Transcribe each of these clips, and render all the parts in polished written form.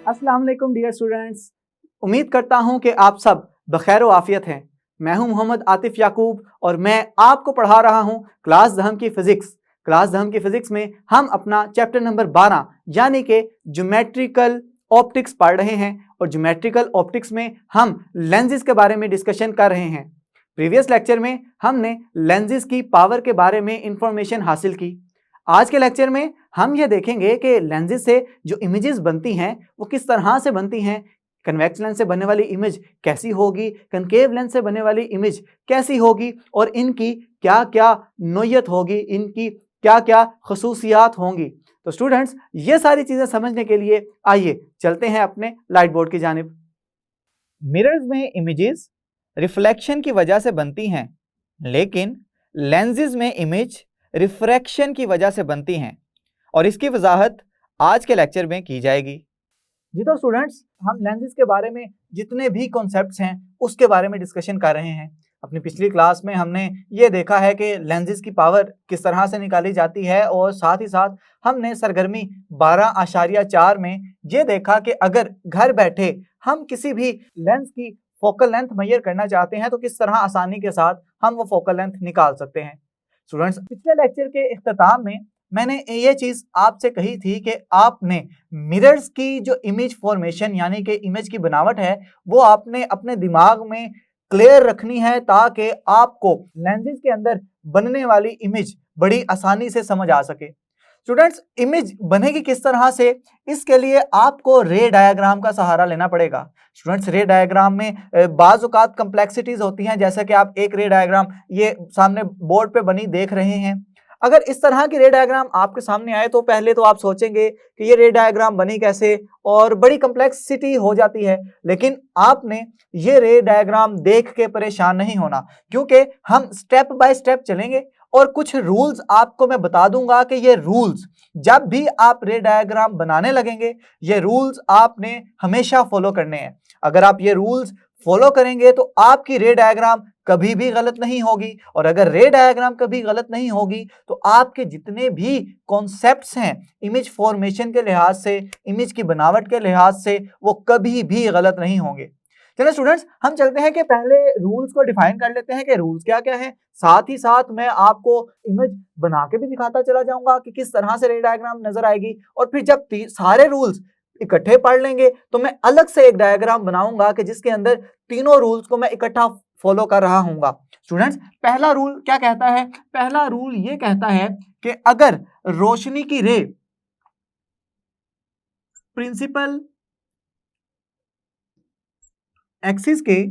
अस्सलाम वालेकुम dear students, उम्मीद करता हूं कि आप सब बखैर व आफियत हैं। मैं हूं मोहम्मद आतिफ याकूब और मैं आपको पढ़ा रहा हूं क्लास दहम की फिजिक्स। क्लास दहम की फिजिक्स में हम अपना चैप्टर नंबर 12 यानी कि ज्योमेट्रिकल ऑप्टिक्स पढ़ रहे हैं और ज्योमेट्रिकल ऑप्टिक्स में हम लेंसेज के बारे में डिस्कशन कर रहे हैं। प्रीवियस लेक्चर में हमने लेंसेज की पावर के बारे में इंफॉर्मेशन हासिल की। आज के लेक्चर में हम ये देखेंगे कि लेंसेज से जो इमेजेस बनती हैं वो किस तरह से बनती हैं। कन्वेक्स लेंस से बनने वाली इमेज कैसी होगी, कनकेव लेंस से बनने वाली इमेज कैसी होगी और इनकी क्या क्या नोयत होगी, इनकी क्या क्या खसूसियात होंगी। तो स्टूडेंट्स, ये सारी चीजें समझने के लिए आइए चलते हैं अपने लाइट बोर्ड की जानिब। मिरर्स में इमेजेस रिफ्लेक्शन की वजह से बनती हैं, लेकिन लेंसेज में इमेज रिफ्रैक्शन की वजह से बनती हैं और इसकी वजाहत आज के लेक्चर में की जाएगी। जी तो स्टूडेंट्स, हम लेंसेज के बारे में जितने भी कॉन्सेप्ट्स हैं उसके बारे में डिस्कशन कर रहे हैं। अपनी पिछली क्लास में हमने ये देखा है कि लेंसेज की पावर किस तरह से निकाली जाती है और साथ ही साथ हमने सरगर्मी 12.4 में ये देखा कि अगर घर बैठे हम किसी भी लेंस की फोकल लेंथ मेजर करना चाहते हैं तो किस तरह आसानी के साथ हम वो फोकल लेंथ निकाल सकते हैं। स्टूडेंट्स, पिछले लेक्चर के इख्तिताम में मैंने ये चीज आपसे कही थी कि आपने मिरर्स की जो इमेज फॉर्मेशन यानी कि इमेज की बनावट है वो आपने अपने दिमाग में क्लियर रखनी है ताकि आपको लेंसेज के अंदर बनने वाली इमेज बड़ी आसानी से समझ आ सके। स्टूडेंट्स, इमेज बनेगी किस तरह से, इसके लिए आपको रे डायग्राम का सहारा लेना पड़ेगा। स्टूडेंट्स, रे डायग्राम में बाज़ औक़ात कम्प्लेक्सिटीज होती हैं, जैसा कि आप एक रे डायग्राम ये सामने बोर्ड पे बनी देख रहे हैं। अगर इस तरह की रे डायग्राम आपके सामने आए तो पहले तो आप सोचेंगे कि ये रे डायग्राम बनी कैसे और बड़ी कम्प्लेक्सिटी हो जाती है, लेकिन आपने ये रे डायग्राम देख के परेशान नहीं होना, क्योंकि हम स्टेप बाय स्टेप चलेंगे और कुछ रूल्स आपको मैं बता दूंगा कि ये रूल्स जब भी आप रे डायग्राम बनाने लगेंगे ये रूल्स आपने हमेशा फॉलो करने हैं। अगर आप ये रूल्स फॉलो करेंगे तो आपकी रे डायग्राम कभी भी गलत नहीं होगी और अगर रे डायग्राम कभी गलत नहीं होगी तो आपके जितने भी कॉन्सेप्ट्स हैं इमेज फॉर्मेशन के लिहाज से, इमेज की बनावट के लिहाज से, वो कभी भी गलत नहीं होंगे। चलिए स्टूडेंट्स, हम चलते हैं कि पहले रूल्स को डिफाइन कर लेते हैं कि रूल्स क्या क्या है। साथ ही साथ मैं आपको इमेज बना के भी दिखाता चला जाऊंगा कि किस तरह से रे डायग्राम नजर आएगी और फिर जब सारे रूल्स इकट्ठे पढ़ लेंगे तो मैं अलग से एक डायग्राम बनाऊंगा कि जिसके अंदर तीनों रूल्स को मैं इकट्ठा फॉलो कर रहा हूंगा। स्टूडेंट्स, पहला रूल क्या कहता है? पहला रूल ये कहता है कि अगर रोशनी की रे प्रिंसिपल एक्सिस के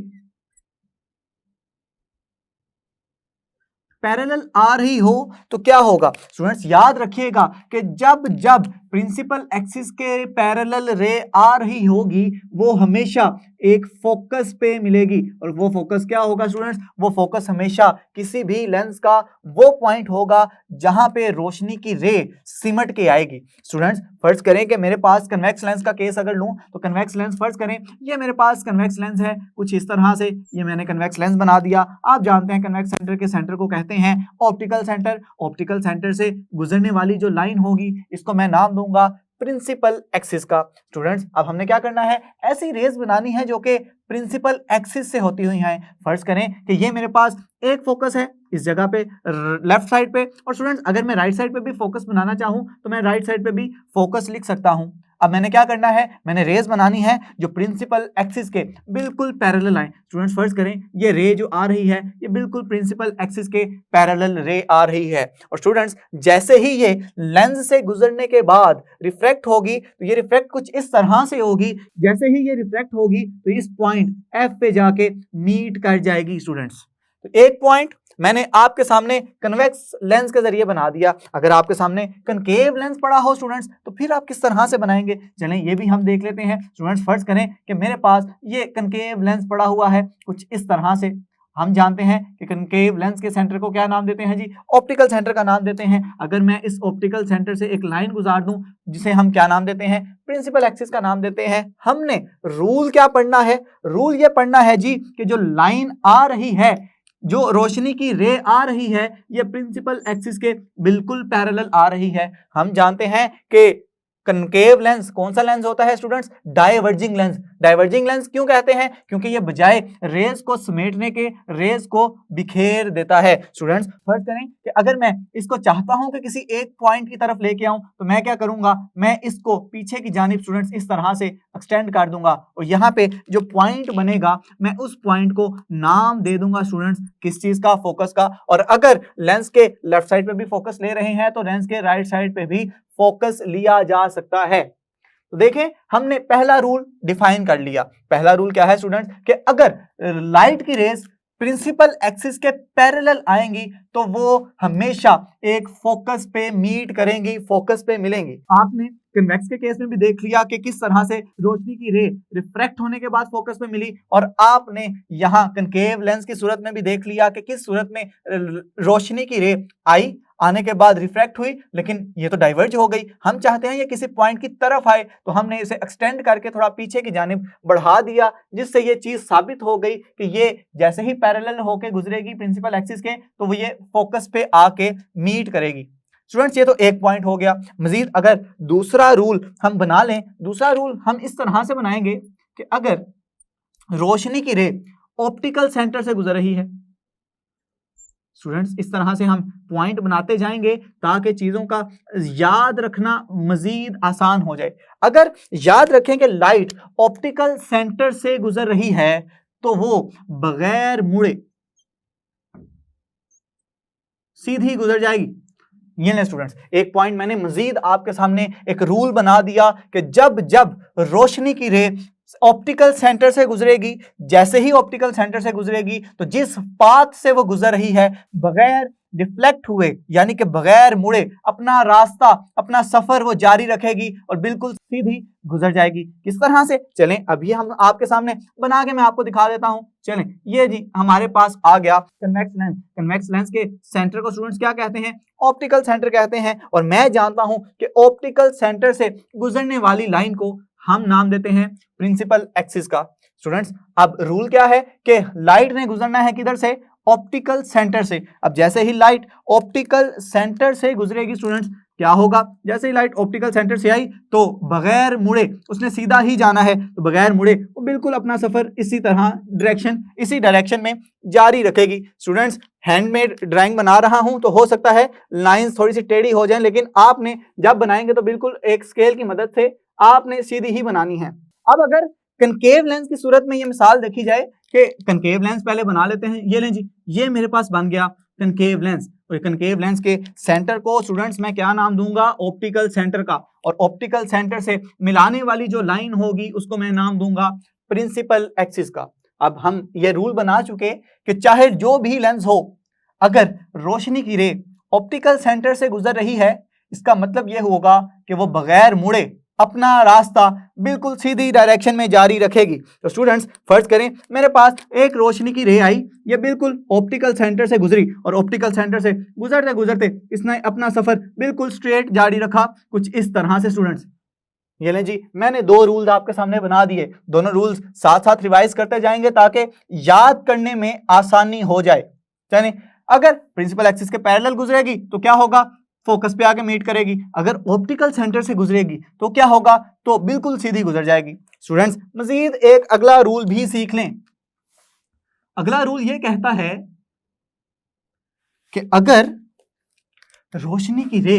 पैरेलल आ रही हो तो क्या होगा? स्टूडेंट्स, याद रखिएगा कि जब जब प्रिंसिपल एक्सिस के पैरेलल रे आ रही होगी वो हमेशा एक फोकस पे मिलेगी और वो फोकस क्या होगा स्टूडेंट्स? वो फोकस हमेशा किसी भी लेंस का वो पॉइंट होगा जहां पे रोशनी की रे सिमट के आएगी। स्टूडेंट्स, फर्ज करें कि मेरे पास कन्वेक्स लेंस का केस अगर लूं तो कन्वेक्स लेंस फर्ज करें ये मेरे पास कन्वेक्स लेंस है कुछ इस तरह से, ये मैंने कन्वेक्स लेंस बना दिया। आप जानते हैं कन्वेक्स सेंटर के सेंटर को कहते हैं ऑप्टिकल सेंटर। ऑप्टिकल सेंटर से गुजरने वाली जो लाइन होगी इसको मैं नाम दूंगा प्रिंसिपल एक्सिस का। स्टूडेंट्स, अब हमने क्या करना है? ऐसी रेज बनानी है जो कि प्रिंसिपल एक्सिस से होती हुई हैं। फर्ज करें कि ये मेरे पास एक फोकस है इस जगह पे लेफ्ट साइड पे, और स्टूडेंट्स अगर मैं राइट साइड पे भी फोकस बनाना चाहूं तो मैं राइट साइड पे भी फोकस लिख सकता हूं। अब मैंने क्या करना है? मैंने रेज बनानी है जो प्रिंसिपल एक्सिस के बिल्कुल पैरेलल आए। स्टूडेंट्स, फर्ज करें ये रे जो आ रही है ये बिल्कुल प्रिंसिपल एक्सिस के पैरेलल रे आ रही है और स्टूडेंट्स जैसे ही ये लेंस से गुजरने के बाद रिफ्रैक्ट होगी तो ये रिफ्रैक्ट कुछ इस तरह से होगी, जैसे ही ये रिफ्रैक्ट होगी तो इस पॉइंट एफ पे जाके मीट कर जाएगी। स्टूडेंट्स, तो एक पॉइंट मैंने आपके सामने कन्वेक्स लेंस के जरिए बना दिया। अगर आपके सामने कनकेव लेंस पड़ा हो स्टूडेंट्स तो फिर आप किस तरह से बनाएंगे? चलें ये भी हम देख लेते हैं। स्टूडेंट्स, फर्ज करें कि मेरे पास ये कनकेव लेंस पड़ा हुआ है कुछ इस तरह से। हम जानते हैं कि कनकेव लेंस के सेंटर को क्या नाम देते हैं जी? ऑप्टिकल सेंटर का नाम देते हैं। अगर मैं इस ऑप्टिकल सेंटर से एक लाइन गुजार दूं जिसे हम क्या नाम देते हैं? प्रिंसिपल एक्सिस का नाम देते हैं। हमने रूल क्या पढ़ना है? रूल ये पढ़ना है जी कि जो लाइन आ रही है, जो रोशनी की रे आ रही है, ये प्रिंसिपल एक्सिस के बिल्कुल पैरेलल आ रही है। हम जानते हैं कि कनकेव लेंस कौन सा लेंस होता है students? Diverging lens. Diverging lens क्यों कहते हैं? क्योंकि ये बजाय रेज को समेटने के रेज को बिखेर देता है। स्टूडेंट्स फर्ज करें कि अगर मैं इसको चाहता हूं कि किसी एक पॉइंट की तरफ लेके आऊं तो मैं क्या करूंगा, मैं इसको पीछे की जानिब स्टूडेंट्स इस तरह से एक्सटेंड कर दूंगा और यहाँ पे जो पॉइंट बनेगा मैं उस पॉइंट को नाम दे दूंगा स्टूडेंट्स किस चीज का? फोकस का। और अगर लेंस के लेफ्ट साइड पे भी फोकस ले रहे हैं तो लेंस के राइट साइड पे भी फोकस लिया जा सकता है। तो देखें हमने पहला रूल डिफाइन कर लिया। पहला रूल क्या है स्टूडेंट्स? कि अगर लाइट की रेस प्रिंसिपल एक्सिस के पैरेलल आएंगी तो वो हमेशा एक फोकस पे मीट करेंगी, फोकस पे मिलेंगी। आपने कन्वेक्स के केस में भी देख लिया कि किस तरह से रोशनी की रे रिफ्रैक्ट होने के बाद फोकस पे मिली, और आपने यहाँ कनकेव लेंस की सूरत में भी देख लिया कि किस सूरत में रोशनी की रे आई, आने के बाद रिफ्रैक्ट हुई, लेकिन ये तो डाइवर्ज हो गई। हम चाहते हैं ये किसी पॉइंट की तरफ आए तो हमने इसे एक्सटेंड करके थोड़ा पीछे की जानिब बढ़ा दिया, जिससे ये चीज साबित हो गई कि ये जैसे ही पैरेलल होके गुजरेगी प्रिंसिपल एक्सिस के तो वो ये फोकस पे आके मीट करेगी। स्टूडेंट्स ये तो एक पॉइंट हो गया। मजीद अगर दूसरा रूल हम बना लें, दूसरा रूल हम इस तरह से बनाएंगे कि अगर रोशनी की रे ऑप्टिकल सेंटर से गुजर रही है, स्टूडेंट्स इस तरह से हम पॉइंट बनाते जाएंगे ताकि चीजों का याद रखना मजीद आसान हो जाए। अगर याद रखें कि लाइट ऑप्टिकल सेंटर से गुजर रही है तो वो बगैर मुड़े सीधी गुजर जाएगी। ये ले स्टूडेंट्स एक पॉइंट मैंने मजीद आपके सामने एक रूल बना दिया कि जब जब रोशनी की रे ऑप्टिकल सेंटर से गुजरेगी, जैसे ही ऑप्टिकल सेंटर से गुजरेगी तो जिस पाथ से वो गुजर रही है बगैर डिफ्लेक्ट हुए यानी कि बगैर मुड़े अपना रास्ता अपना सफर वो जारी रखेगी और बिल्कुल सीधी गुजर जाएगी। किस तरह से? चलें अभी हम आपके सामने बना के मैं आपको दिखा देता हूं। चलें ये जी हमारे पास आ गया कन्वेक्स लेंस। कन्वेक्स लेंस के सेंटर को स्टूडेंट्स क्या कहते हैं? ऑप्टिकल सेंटर कहते हैं। और मैं जानता हूं कि ऑप्टिकल सेंटर से गुजरने वाली लाइन को हम नाम देते हैं प्रिंसिपल एक्सिस का। स्टूडेंट्स अब रूल क्या है कि लाइट ने गुजरना है किधर से? ऑप्टिकल सेंटर से। अब जैसे ही लाइट ऑप्टिकल सेंटर से गुजरेगी स्टूडेंट्स क्या होगा? जैसे ही लाइट ऑप्टिकल सेंटर से आई तो बगैर मुड़े उसने सीधा ही जाना है, तो बगैर मुड़े वो बिल्कुल अपना सफर इसी डायरेक्शन में जारी रखेगी। स्टूडेंट्स हैंडमेड ड्राइंग बना रहा हूं तो हो सकता है लाइंस थोड़ी सी टेढ़ी हो जाएं, लेकिन आपने जब बनाएंगे तो बिल्कुल एक स्केल की मदद से आपने सीधी ही बनानी है। अब अगर कनकेव लेंस की सूरत में ये मिसाल देखी जाए कि कनकेव लेंस पहले बना लेते हैं। ये लें जी, ये मेरे पास बन गया कनकेव लेंस, और कनकेव लेंस के सेंटर को स्टूडेंट्स मैं क्या नाम दूंगा? ऑप्टिकल सेंटर का। और ऑप्टिकल सेंटर से मिलाने वाली जो लाइन होगी उसको मैं नाम दूंगा प्रिंसिपल एक्सिस का। अब हम ये रूल बना चुके कि चाहे जो भी लेंस हो, अगर रोशनी की रे ऑप्टिकल सेंटर से गुजर रही है इसका मतलब यह होगा कि वो बगैर मुड़े अपना रास्ता बिल्कुल सीधी डायरेक्शन में जारी रखेगी। तो स्टूडेंट्स फर्ज करें मेरे पास एक रोशनी की रे आई, ये बिल्कुल ऑप्टिकल सेंटर से गुजरी और ऑप्टिकल सेंटर से गुजरते गुजरते इसने अपना सफर बिल्कुल स्ट्रेट जारी रखा कुछ इस तरह से। स्टूडेंट्स ये लें जी, मैंने दो रूल्स आपके सामने बना दिए। दोनों रूल्स साथ साथ रिवाइज करते जाएंगे ताकि याद करने में आसानी हो जाए। चलिए अगर प्रिंसिपल एक्सिस के पैरेलल गुजरेगी तो क्या होगा? फोकस पे आके मीट करेगी। अगर ऑप्टिकल सेंटर से गुजरेगी तो क्या होगा? तो बिल्कुल सीधी गुजर जाएगी। स्टूडेंट्स मजीद एक अगला रूल भी सीख लें। अगला रूल यह कहता है कि अगर रोशनी की रे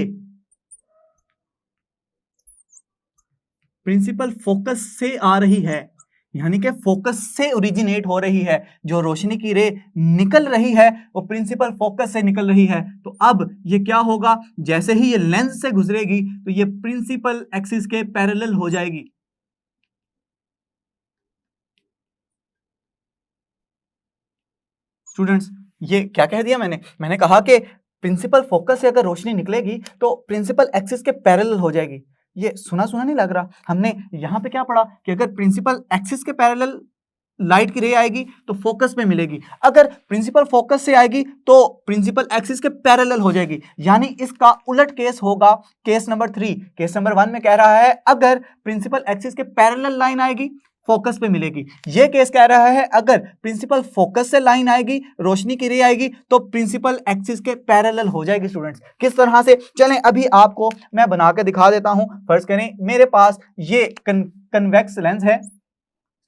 प्रिंसिपल फोकस से आ रही है यानी कि फोकस से ओरिजिनेट हो रही है, जो रोशनी की रे निकल रही है वो प्रिंसिपल फोकस से निकल रही है, तो अब ये क्या होगा? जैसे ही ये लेंस से गुजरेगी तो ये प्रिंसिपल एक्सिस के पैरेलल हो जाएगी। स्टूडेंट्स ये क्या कह दिया मैंने कहा कि प्रिंसिपल फोकस से अगर रोशनी निकलेगी तो प्रिंसिपल एक्सिस के पैरेलल हो जाएगी। ये सुना सुना नहीं लग रहा? हमने यहां पे क्या पढ़ा कि अगर प्रिंसिपल एक्सिस के पैरेलल लाइट की रे आएगी तो फोकस पे मिलेगी, अगर प्रिंसिपल फोकस से आएगी तो प्रिंसिपल एक्सिस के पैरेलल हो जाएगी। यानी इसका उलट केस होगा केस नंबर 3। केस नंबर 1 में कह रहा है अगर प्रिंसिपल एक्सिस के पैरेलल लाइन आएगी फोकस पे मिलेगी। ये केस कह रहा है अगर प्रिंसिपल फोकस से लाइन आएगी, रोशनी की रे आएगी, तो प्रिंसिपल एक्सिस के पैरेलल हो जाएगी। स्टूडेंट्स किस तरह से, चलें अभी आपको मैं बना के दिखा देता हूं। फर्ज करें मेरे पास ये कन्वेक्स लेंस है।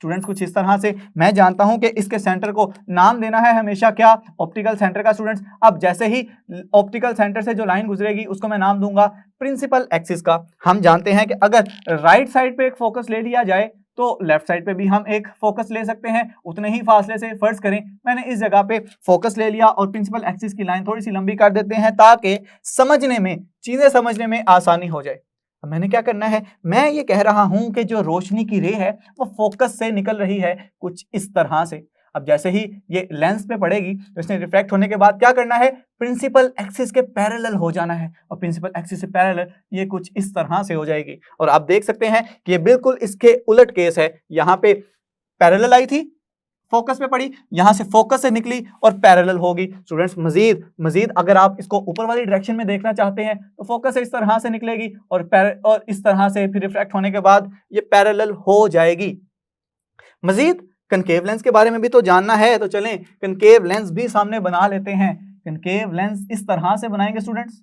स्टूडेंट्स कुछ इस तरह से मैं जानता हूं कि इसके सेंटर को नाम देना है हमेशा क्या, ऑप्टिकल सेंटर का। स्टूडेंट्स अब जैसे ही ऑप्टिकल सेंटर से जो लाइन गुजरेगी उसको मैं नाम दूंगा प्रिंसिपल एक्सिस का। हम जानते हैं कि अगर राइट साइड पे एक फोकस ले लिया जाए तो लेफ्ट साइड पे भी हम एक फोकस ले सकते हैं उतने ही फासले से। फर्ज करें मैंने इस जगह पे फोकस ले लिया और प्रिंसिपल एक्सिस की लाइन थोड़ी सी लंबी कर देते हैं ताकि समझने में, चीजें समझने में आसानी हो जाए। अब मैंने क्या करना है, मैं ये कह रहा हूं कि जो रोशनी की रे है वो फोकस से निकल रही है कुछ इस तरह से। अब जैसे ही ये लेंस पे पड़ेगी तो इसने रिफ्लेक्ट होने के बाद क्या करना है, प्रिंसिपल एक्सिस के पैरेलल हो जाना है और प्रिंसिपल एक्सिस से पैरेलल ये कुछ इस तरह से हो जाएगी। और आप देख सकते हैं कि ये बिल्कुल इसके उलट केस है। यहाँ पे पैरेलल आई थी, फोकस पे पड़ी, यहां से फोकस से निकली और पैरेलल होगी। स्टूडेंट्स मजीद अगर आप इसको ऊपर वाली डायरेक्शन में देखना चाहते हैं तो फोकस से इस तरह से निकलेगी और इस तरह से फिर रिफ्लेक्ट होने के बाद ये पैरेलल हो जाएगी। मजीद कनकेव लेंस के बारे में भी तो जानना है, तो चलें कनकेव लेंस भी सामने बना लेते हैं। कनकेव लेंस इस तरह से बनाएंगे। स्टूडेंट्स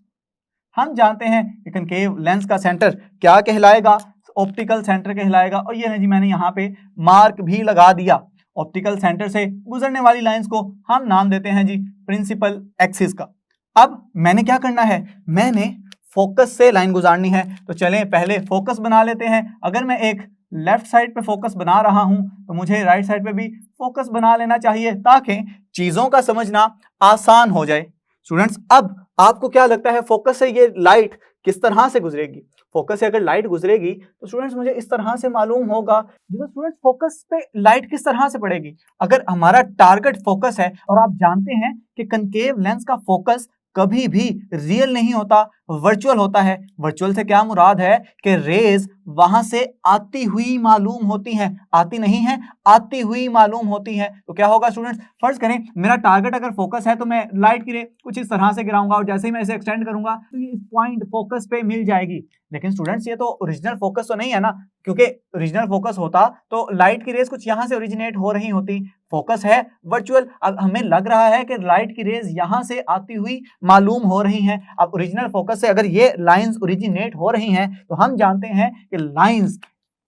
हम जानते हैं कि कनकेव लेंस का सेंटर क्या कहलाएगा, ऑप्टिकल सेंटर कहलाएगा। और ये है जी मैंने यहाँ पे मार्क भी लगा दिया। ऑप्टिकल सेंटर से गुजरने वाली लाइंस को हम नाम देते हैं जी प्रिंसिपल एक्सिस का। अब मैंने क्या करना है, मैंने फोकस से लाइन गुजारनी है, तो चलें पहले फोकस बना लेते हैं। अगर मैं एक लेफ्ट साइड पे फोकस बना रहा हूं तो मुझे राइट साइड पे भी फोकस बना लेना चाहिए ताकि चीजों का समझना आसान हो जाए। स्टूडेंट्स अब आपको क्या लगता है फोकस से ये लाइट किस तरह से गुजरेगी? फोकस से अगर लाइट गुजरेगी तो स्टूडेंट्स मुझे इस तरह से मालूम होगा, जो स्टूडेंट्स फोकस पे लाइट किस तरह से पड़ेगी। अगर हमारा टारगेट फोकस है और आप जानते हैं कि कनकेव लेंस का फोकस कभी भी रियल नहीं होता, वर्चुअल होता है। वर्चुअल से क्या मुराद है कि रेज वहां से आती हुई मालूम होती हैं, आती नहीं है, आती हुई मालूम होती हैं। तो क्या होगा स्टूडेंट्स, फर्ज करें मेरा टारगेट अगर फोकस है तो मैं लाइट की रे कुछ इस तरह से गिराऊंगा और जैसे ही मैं इसे एक्सटेंड करूंगा तो ये इस पॉइंट फोकस पे मिल जाएगी। लेकिन स्टूडेंट्स ये तो ओरिजिनल फोकस तो नहीं है ना, क्योंकि ओरिजिनल फोकस होता तो लाइट की रेज कुछ यहां से ओरिजिनेट हो रही होती। फोकस है वर्चुअल, अब हमें लग रहा है कि लाइट की रेज यहां से आती हुई मालूम हो रही हैं। अब ओरिजिनल फोकस से अगर ये लाइंस ओरिजिनेट हो रही हैं तो हम जानते हैं कि लाइंस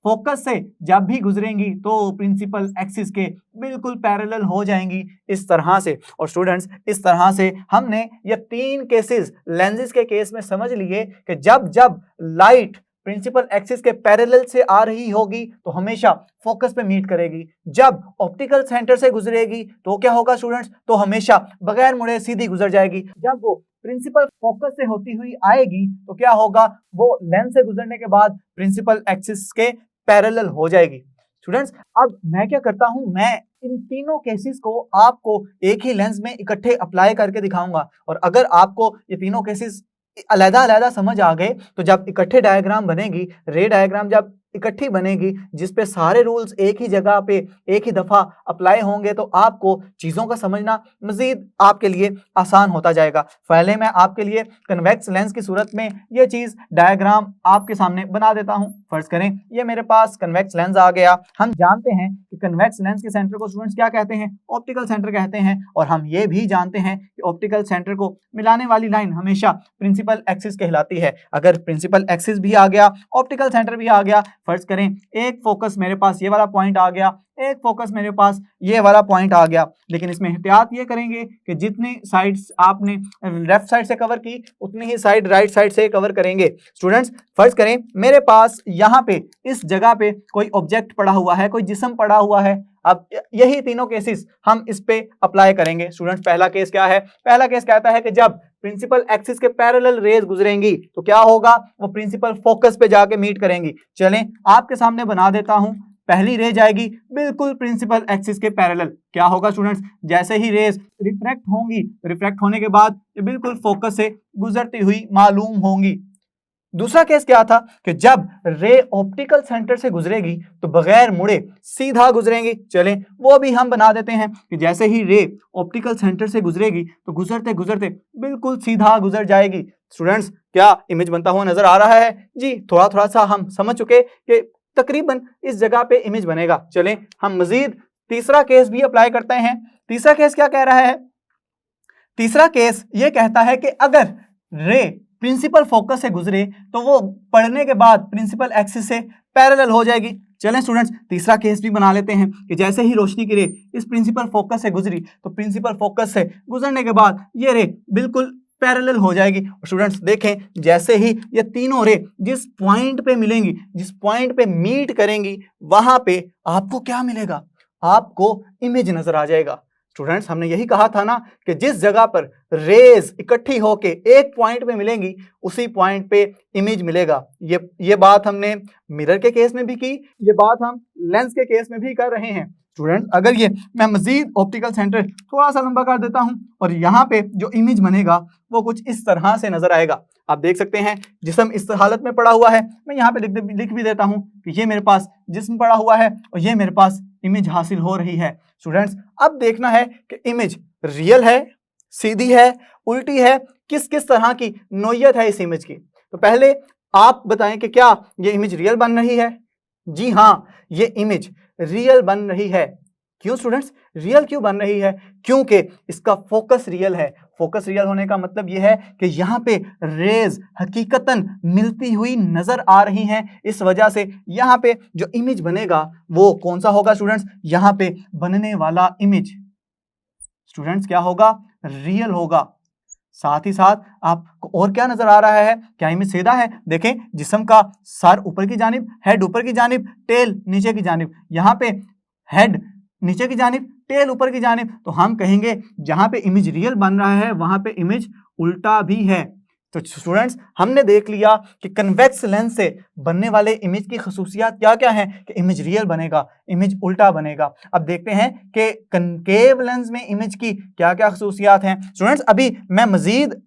फोकस से जब भी गुजरेंगी तो प्रिंसिपल एक्सिस के बिल्कुल पैरेलल हो जाएंगी इस तरह से। और स्टूडेंट्स इस तरह से हमने ये तीन केसेस लेंसेज के केस में समझ लिए कि जब जब लाइट प्रिंसिपल एक्सिस के पैरेलल से आ रही होगी तो हमेशा फोकस पे मीट करेगी। जब ऑप्टिकल सेंटर से गुजरेगी तो क्या होगा स्टूडेंट्स, तो हमेशा बगैर मुड़े सीधी गुजर जाएगी। जब वो प्रिंसिपल फोकस से होती हुई आएगी तो क्या होगा, वो लेंस से गुजरने के बाद प्रिंसिपल एक्सिस के पैरेलल हो जाएगी। स्टूडेंट्स अब मैं क्या करता हूं, मैं इन तीनों केसेस को आपको एक ही लेंस में इकट्ठे अप्लाई करके दिखाऊंगा। और अगर आपको ये तीनों केसेस अलग-अलग समझ आ गए तो जब इकट्ठे डायग्राम बनेगी, रे डायग्राम जब इकट्ठी बनेगी जिस पे सारे रूल्स एक ही जगह पे एक ही दफा अप्लाई होंगे तो आपको चीजों का समझना मजीद आपके लिए आसान होता जाएगा। पहले मैं आपके लिए कन्वेक्स लेंस की सूरत में ये चीज डायग्राम आपके सामने बना देता हूं। फर्ज करें ये मेरे पास कन्वेक्स लेंस आ गया। हम जानते हैं कि कन्वेक्स लेंस के सेंटर को स्टूडेंट्स क्या कहते हैं, ऑप्टिकल सेंटर कहते हैं। और हम ये भी जानते हैं कि ऑप्टिकल सेंटर को मिलाने वाली लाइन हमेशा प्रिंसिपल एक्सिस कहलाती है। अगर प्रिंसिपल एक्सिस भी आ गया, ऑप्टिकल सेंटर भी आ गया, फर्ज करें एक फोकस मेरे पास ये वाला पॉइंट आ गया, एक फोकस मेरे पास ये वाला पॉइंट आ गया, लेकिन इसमें एहतियात ये करेंगे कि जितनी साइड्स आपने लेफ्ट साइड से कवर की उतनी ही साइड राइट साइड से कवर करेंगे। स्टूडेंट्स फर्ज करें मेरे पास यहाँ पे इस जगह पे कोई ऑब्जेक्ट पड़ा हुआ है, कोई जिस्म पड़ा हुआ है। अब यही तीनों केसेस हम इस पे अप्लाई करेंगे। स्टूडेंट्स पहला केस क्या है, पहला केस कहता है कि जब प्रिंसिपल एक्सिस के पैरेलल रेज गुजरेंगी तो क्या होगा, वो प्रिंसिपल फोकस पे जाके मीट करेंगी। चलें आपके सामने बना देता हूं। पहली रे जाएगी बिल्कुल प्रिंसिपल एक्सिस के पैरेलल। क्या होगा स्टूडेंट्स, जैसे ही रेज रिफ्रैक्ट होंगी, रिफ्रैक्ट होने के बाद ये बिल्कुल फोकस से गुजरती हुई मालूम होंगी। दूसरा केस क्या था कि जब रे ऑप्टिकल सेंटर से गुजरेगी तो बगैर मुड़े सीधा गुजरेंगी। चलें वो भी हम बना देते हैं कि जैसे ही रे ऑप्टिकल सेंटर से गुजरेगी तो गुजरते गुजरते बिल्कुल सीधा गुजर जाएगी। स्टूडेंट्स क्या इमेज बनता हुआ नजर आ रहा है जी? थोड़ा थोड़ा सा हम समझ चुके कि तकरीबन इस जगह पे इमेज बनेगा। चलें हम मजीद तीसरा केस भी अप्लाई करते हैं। तीसरा केस क्या कह रहा है? तीसरा केस ये कहता है कि अगर रे प्रिंसिपल फोकस से गुजरे तो वो पढ़ने के बाद प्रिंसिपल एक्सिस से पैरेलल हो जाएगी। चलें स्टूडेंट्स तीसरा केस भी बना लेते हैं कि जैसे ही रोशनी की रे इस प्रिंसिपल फोकस से गुजरी तो प्रिंसिपल फोकस से गुजरने के बाद ये रे बिल्कुल पैरेलल हो जाएगी। स्टूडेंट्स देखें जैसे ही ये तीनों रे जिस पॉइंट पे मिलेंगी, जिस पॉइंट पे मीट करेंगी, वहां पे आपको क्या मिलेगा? आपको इमेज नजर आ जाएगा। स्टूडेंट्स हमने यही कहा था ना कि जिस जगह पर रेज इकट्ठी होके एक पॉइंट पे मिलेंगी उसी पॉइंट पे इमेज मिलेगा। ये बात हमने मिरर के केस में भी की, ये बात हम लेंस के केस में भी कर रहे हैं। स्टूडेंट अगर ये मैं मजीद ऑप्टिकल सेंटर थोड़ा सा लंबा कर देता हूं और यहाँ पे जो इमेज बनेगा वो कुछ इस तरह से नजर आएगा। आप देख सकते हैं जिस्म इस हालत में पड़ा हुआ है। मैं यहाँ पे लिख भी देता हूं कि ये मेरे पास जिस्म पड़ा हुआ है और ये मेरे पास इमेज हासिल हो रही है। स्टूडेंट्स अब देखना है कि इमेज रियल है, सीधी है, उल्टी है, किस किस तरह की नोयत है इस इमेज की। तो पहले आप बताएं कि क्या ये इमेज रियल बन रही है? जी हाँ, ये इमेज रियल बन रही है। क्यों स्टूडेंट्स रियल क्यों बन रही है? क्योंकि इसका फोकस रियल है। फोकस रियल होने का मतलब यह है कि यहाँ पे रेज हकीकतन मिलती हुई नजर आ रही हैं। इस वजह से यहाँ पे जो इमेज बनेगा वो कौन सा होगा स्टूडेंट्स? यहाँ पे बनने वाला इमेज स्टूडेंट्स क्या होगा? रियल होगा। साथ ही साथ आपको और क्या नजर आ रहा है? क्या इमेज सीधा है? देखें जिस्म का सर ऊपर की जानिब, हेड ऊपर की जानिब, टेल नीचे की जानिब। यहाँ पे हेड नीचे की जानिब, टेल ऊपर की जानिब। तो हम कहेंगे जहां पे इमेज रियल बन रहा है वहां पे इमेज उल्टा भी है। तो स्टूडेंट्स हमने देख लिया कि कन्वेक्स लेंस से बनने वाले इमेज की खसूसियात क्या क्या हैं कि इमेज रियल बनेगा, इमेज उल्टा बनेगा। अब देखते हैं कि कनकेव लेंस में इमेज की क्या क्या खसूसियात हैं। स्टूडेंट्स अभी मैं मजीद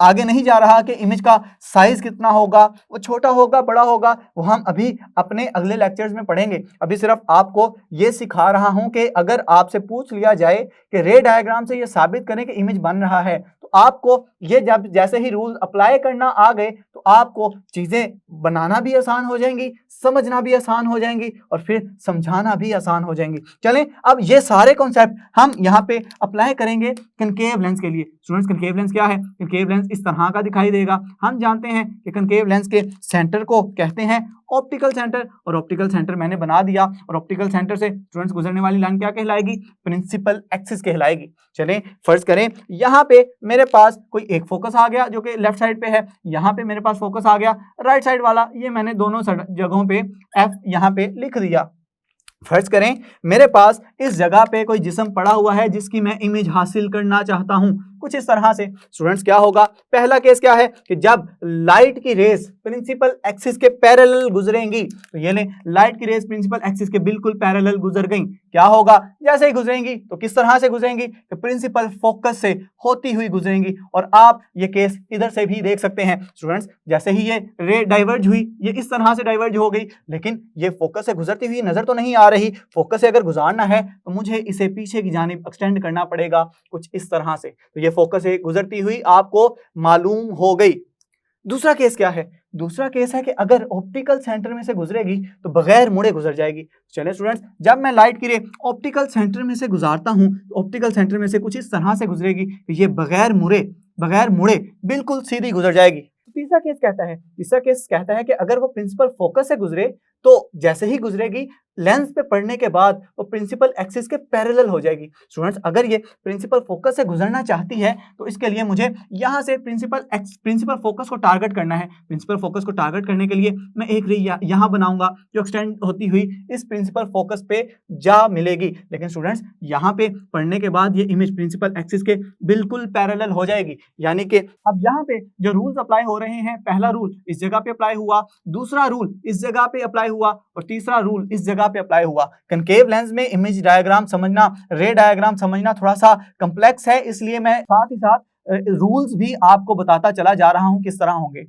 आगे नहीं जा रहा कि इमेज का साइज कितना होगा, वो छोटा होगा, बड़ा होगा, वो हम अभी अपने अगले लेक्चर्स में पढ़ेंगे। अभी सिर्फ आपको ये सिखा रहा हूं कि अगर आपसे पूछ लिया जाए कि रे डायग्राम से ये साबित करें कि इमेज बन रहा है, तो आपको ये जब जैसे ही रूल अप्लाई करना आ गए तो आपको चीजें बनाना भी आसान हो जाएंगी, समझना भी आसान हो जाएंगी और फिर समझाना भी आसान हो जाएंगी। चलें अब ये सारे कॉन्सेप्ट हम यहाँ पे अप्लाई करेंगे कनकेव लेंस के लिए। स्टूडेंट्स कनकेव लेंस क्या है? कनकेव लेंस इस तरह का दिखाई देगा। हम जानते हैं कि कनकेव लेंस के सेंटर को कहते हैं ऑप्टिकल सेंटर, और ऑप्टिकल सेंटर मैंने बना दिया और ऑप्टिकल सेंटर से स्टूडेंट्स गुजरने वाली लाइन क्या कहलाएगी? प्रिंसिपल एक्सिस कहलाएगी। चलें फर्ज करें यहाँ पे मेरे पास कोई एक फोकस आ गया जो कि लेफ्ट साइड पे है, यहाँ पे मेरे पास फोकस आ गया राइट साइड वाला, ये मैंने दोनों जगहों पे एफ यहाँ पे लिख दिया। फर्ज करें मेरे पास इस जगह पे कोई जिस्म पड़ा हुआ है जिसकी मैं इमेज हासिल करना चाहता हूं, कुछ इस तरह से। स्टूडेंट्स क्या होगा? पहला केस क्या है कि जब लाइट की रेस प्रिंसिपल एक्सिस के पैरेलल गुजरेंगी, तो ये ले लाइट की रेस प्रिंसिपल एक्सिस के बिल्कुल पैरेलल गुजर गई, क्या होगा? जैसे ही गुजरेंगी तो किस तरह से गुजरेंगी? कि प्रिंसिपल फोकस से होती हुई गुजरेंगी। और आप ये केस इधर से भी देख सकते हैं स्टूडेंट्स, जैसे ही ये रे डाइवर्ज हुई, ये इस तरह से डाइवर्ज हो गई, लेकिन ये फोकस से गुजरती हुई नजर तो नहीं आ रही। फोकस से अगर गुजारना है तो मुझे इसे पीछे की जानिब एक्सटेंड करना पड़ेगा कुछ इस तरह से। तो ये फोकस से गुजरती हुई आपको मालूम हो गई। दूसरा केस क्या है? दूसरा केस है कि अगर ऑप्टिकल सेंटर में से गुजरेगी तो बगैर मुड़े गुजर जाएगी। चलिए स्टूडेंट्स जब मैं लाइट की रे ऑप्टिकल सेंटर में से गुजारता हूं तो ऑप्टिकल सेंटर में से कुछ इस तरह से गुजरेगी कि ये बगैर मुड़े बिल्कुल सीधी गुजर जाएगी। तीसरा केस कहता है कि अगर वो प्रिंसिपल फोकस से गुजरे तो जैसे ही गुजरेगी लेंस पे पड़ने के बाद वो प्रिंसिपल एक्सिस के पैरेलल हो जाएगी। स्टूडेंट्स अगर ये प्रिंसिपल फोकस से गुजरना चाहती है तो इसके लिए मुझे यहाँ से प्रिंसिपल फोकस को टारगेट करना है। प्रिंसिपल फोकस को टारगेट करने के लिए मैं एक रे यहाँ बनाऊंगा जो एक्सटेंड होती हुई इस प्रिंसिपल फोकस पे जा मिलेगी। लेकिन स्टूडेंट्स यहाँ पे पढ़ने के बाद ये इमेज प्रिंसिपल एक्सिस के बिल्कुल पैरेलल हो जाएगी। यानी कि अब यहाँ पे जो रूल्स अप्लाई हो रहे हैं, पहला रूल इस जगह पे अप्लाई हुआ, दूसरा रूल इस जगह पे अप्लाई हुआ और तीसरा रूल इस जगह पे अप्लाई हुआ। कनकेव लेंस में इमेज डायग्राम समझना, रे डायग्राम समझना थोड़ा सा कॉम्प्लेक्स है, इसलिए मैं साथ ही साथ रूल्स भी आपको बताता चला जा रहा हूं किस तरह होंगे।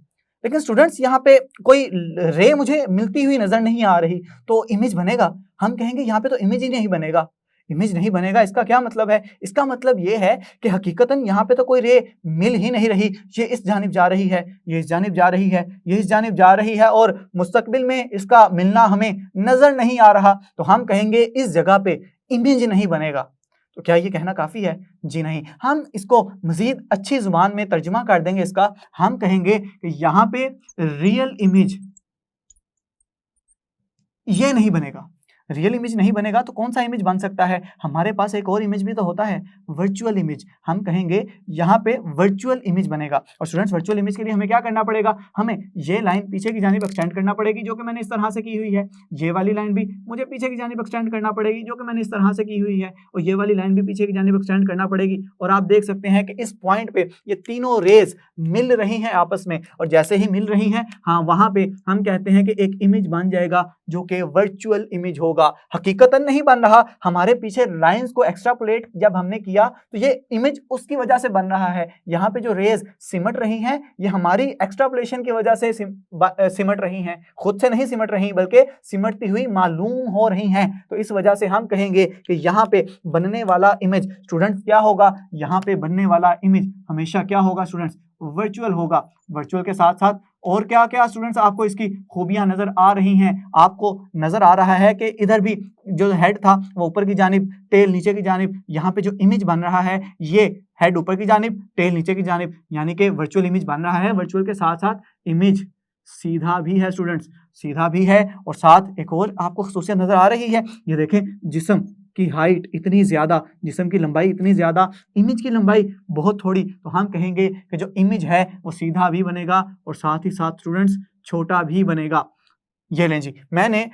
लेकिन स्टूडेंट्स यहाँ पे कोई रे मुझे मिलती हुई नजर नहीं आ रही, तो इमेज बनेगा? हम कहेंगे यहाँ पे तो इमेज ही नहीं बनेगा। इमेज नहीं बनेगा, इसका क्या मतलब है? इसका मतलब ये है कि हकीकतन यहाँ पे तो कोई रे मिल ही नहीं रही, ये इस जानिब जा रही है, ये इस जानिब जा रही है, ये इस जानिब जा रही है और मुस्तकबिल में इसका मिलना हमें नजर नहीं आ रहा, तो हम कहेंगे इस जगह पे इमेज नहीं बनेगा। तो क्या ये कहना काफी है? जी नहीं, हम इसको मजीद अच्छी जुबान में तर्जुमा कर देंगे इसका। हम कहेंगे कि यहाँ पे रियल इमेज ये नहीं बनेगा। रियल इमेज नहीं बनेगा तो कौन सा इमेज बन सकता है? हमारे पास एक और इमेज भी तो होता है, वर्चुअल इमेज। हम कहेंगे यहाँ पे वर्चुअल इमेज बनेगा। और स्टूडेंट्स, वर्चुअल इमेज के लिए हमें क्या करना पड़ेगा? हमें ये लाइन पीछे की जानिब एक्सटेंड करना पड़ेगी, जो कि मैंने इस तरह से की हुई है। ये वाली लाइन भी मुझे पीछे की जानिब एक्सटेंड करना पड़ेगी, जो कि मैंने इस तरह से की हुई है। और ये वाली लाइन भी पीछे की जानिब एक्सटेंड करना पड़ेगी। और आप देख सकते हैं कि इस पॉइंट पे ये तीनों रेज मिल रही हैं आपस में, और जैसे ही मिल रही हैं, हाँ, वहां पे हम कहते हैं कि एक इमेज बन जाएगा जो कि वर्चुअल इमेज होगा। हकीकतन नहीं बन रहा, हमारे पीछे लाइंस को एक्सट्रापोलेट जब हमने किया तो ये इमेज उसकी वजह से बन रहा है। यहाँ पे जो रेज सिमट रही हैं, ये हमारी एक्सट्रापोलेशन की वजह से सिमट रही हैं, खुद से नहीं सिमट रही बल्कि सिमटती हुई मालूम हो रही हैं। तो इस वजह से हम कहेंगे कि यहाँ पे बनने वाला इमेज स्टूडेंट्स क्या होगा? यहाँ पे बनने वाला इमेज हमेशा क्या होगा स्टूडेंट्स? वर्चुअल होगा। वर्चुअल के साथ साथ और क्या क्या स्टूडेंट्स आपको इसकी खूबियां नजर आ रही हैं? आपको नजर आ रहा है कि इधर भी जो हेड था वो ऊपर की जानिब, टेल नीचे की जानिब। यहाँ पे जो इमेज बन रहा है ये हेड ऊपर की जानिब, टेल नीचे की जानिब, यानी कि वर्चुअल इमेज बन रहा है। वर्चुअल के साथ साथ इमेज सीधा भी है स्टूडेंट्स, सीधा भी है। और साथ एक और आपको खसूसियत नजर आ रही है, ये देखें, जिस्म की हाइट इतनी ज्यादा, जिस्म की लंबाई इतनी ज्यादा, इमेज की लंबाई बहुत थोड़ी। तो हम कहेंगे कि जो इमेज है वो सीधा भी बनेगा और साथ ही साथ स्टूडेंट्स छोटा भी बनेगा। ये लें जी, मैंने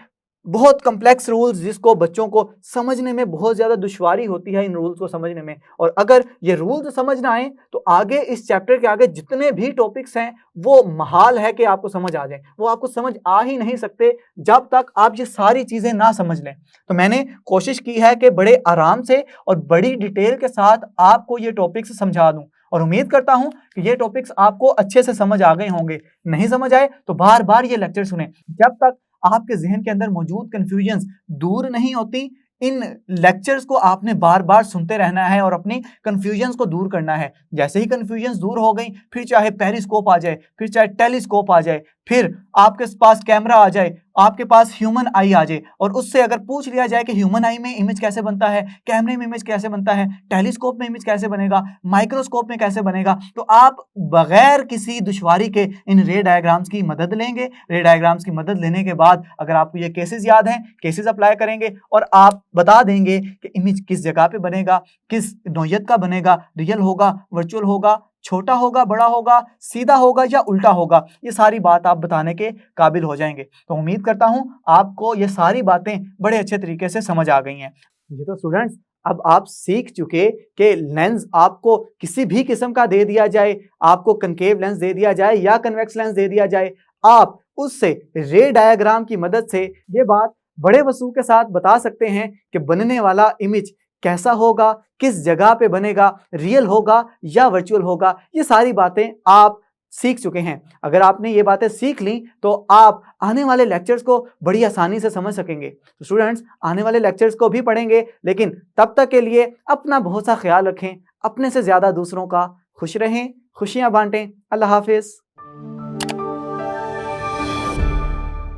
बहुत कम्प्लेक्स रूल्स जिसको बच्चों को समझने में बहुत ज़्यादा दुश्वारी होती है इन रूल्स को समझने में, और अगर ये रूल्स समझ ना आए तो आगे इस चैप्टर के आगे जितने भी टॉपिक्स हैं वो महाल है कि आपको समझ आ जाए। वो आपको समझ आ ही नहीं सकते जब तक आप ये सारी चीज़ें ना समझ लें। तो मैंने कोशिश की है कि बड़े आराम से और बड़ी डिटेल के साथ आपको ये टॉपिक्स समझा दूँ, और उम्मीद करता हूं कि ये टॉपिक्स आपको अच्छे से समझ आ गए होंगे। नहीं समझ आए तो बार बार ये लेक्चर सुने, जब तक आपके जहन के अंदर मौजूद कंफ्यूजन्स दूर नहीं होती। इन लेक्चर्स को आपने बार बार सुनते रहना है और अपनी कंफ्यूजन्स को दूर करना है। जैसे ही कंफ्यूजन्स दूर हो गई, फिर चाहे पेरिस्कोप आ जाए, फिर चाहे टेलीस्कोप आ जाए, फिर आपके पास कैमरा आ जाए, आपके पास ह्यूमन आई आ जाए, और उससे अगर पूछ लिया जाए कि ह्यूमन आई में इमेज कैसे बनता है, कैमरे में इमेज कैसे बनता है, टेलीस्कोप में इमेज कैसे बनेगा, माइक्रोस्कोप में कैसे बनेगा, तो आप बगैर किसी दुश्वारी के इन रे डायग्राम्स की मदद लेंगे। रे डायग्राम्स की मदद लेने के बाद अगर आपको ये केसेस याद हैं, केसेस अप्लाई करेंगे और आप बता देंगे कि इमेज किस जगह पे बनेगा, किस नौयत का बनेगा, रियल होगा, वर्चुअल होगा, छोटा होगा, बड़ा होगा, सीधा होगा या उल्टा होगा, ये सारी बात आप बताने के काबिल हो जाएंगे। तो उम्मीद करता हूं आपको ये सारी बातें बड़े अच्छे तरीके से समझ आ गई हैं। ये तो स्टूडेंट्स, अब आप सीख चुके कि लेंस आपको किसी भी किस्म का दे दिया जाए, आपको कनकेव लेंस दे दिया जाए या कन्वेक्स लेंस दे दिया जाए, आप उससे रे डायग्राम की मदद से ये बात बड़े वसूख के साथ बता सकते हैं कि बनने वाला इमेज कैसा होगा, किस जगह पे बनेगा, रियल होगा या वर्चुअल होगा। ये सारी बातें आप सीख चुके हैं। अगर आपने ये बातें सीख ली तो आप आने वाले लेक्चर्स को बड़ी आसानी से समझ सकेंगे। तो स्टूडेंट्स, आने वाले लेक्चर्स को भी पढ़ेंगे, लेकिन तब तक के लिए अपना बहुत सा ख्याल रखें, अपने से ज्यादा दूसरों का। खुश रहें, खुशियां बांटें। अल्लाह हाफिज।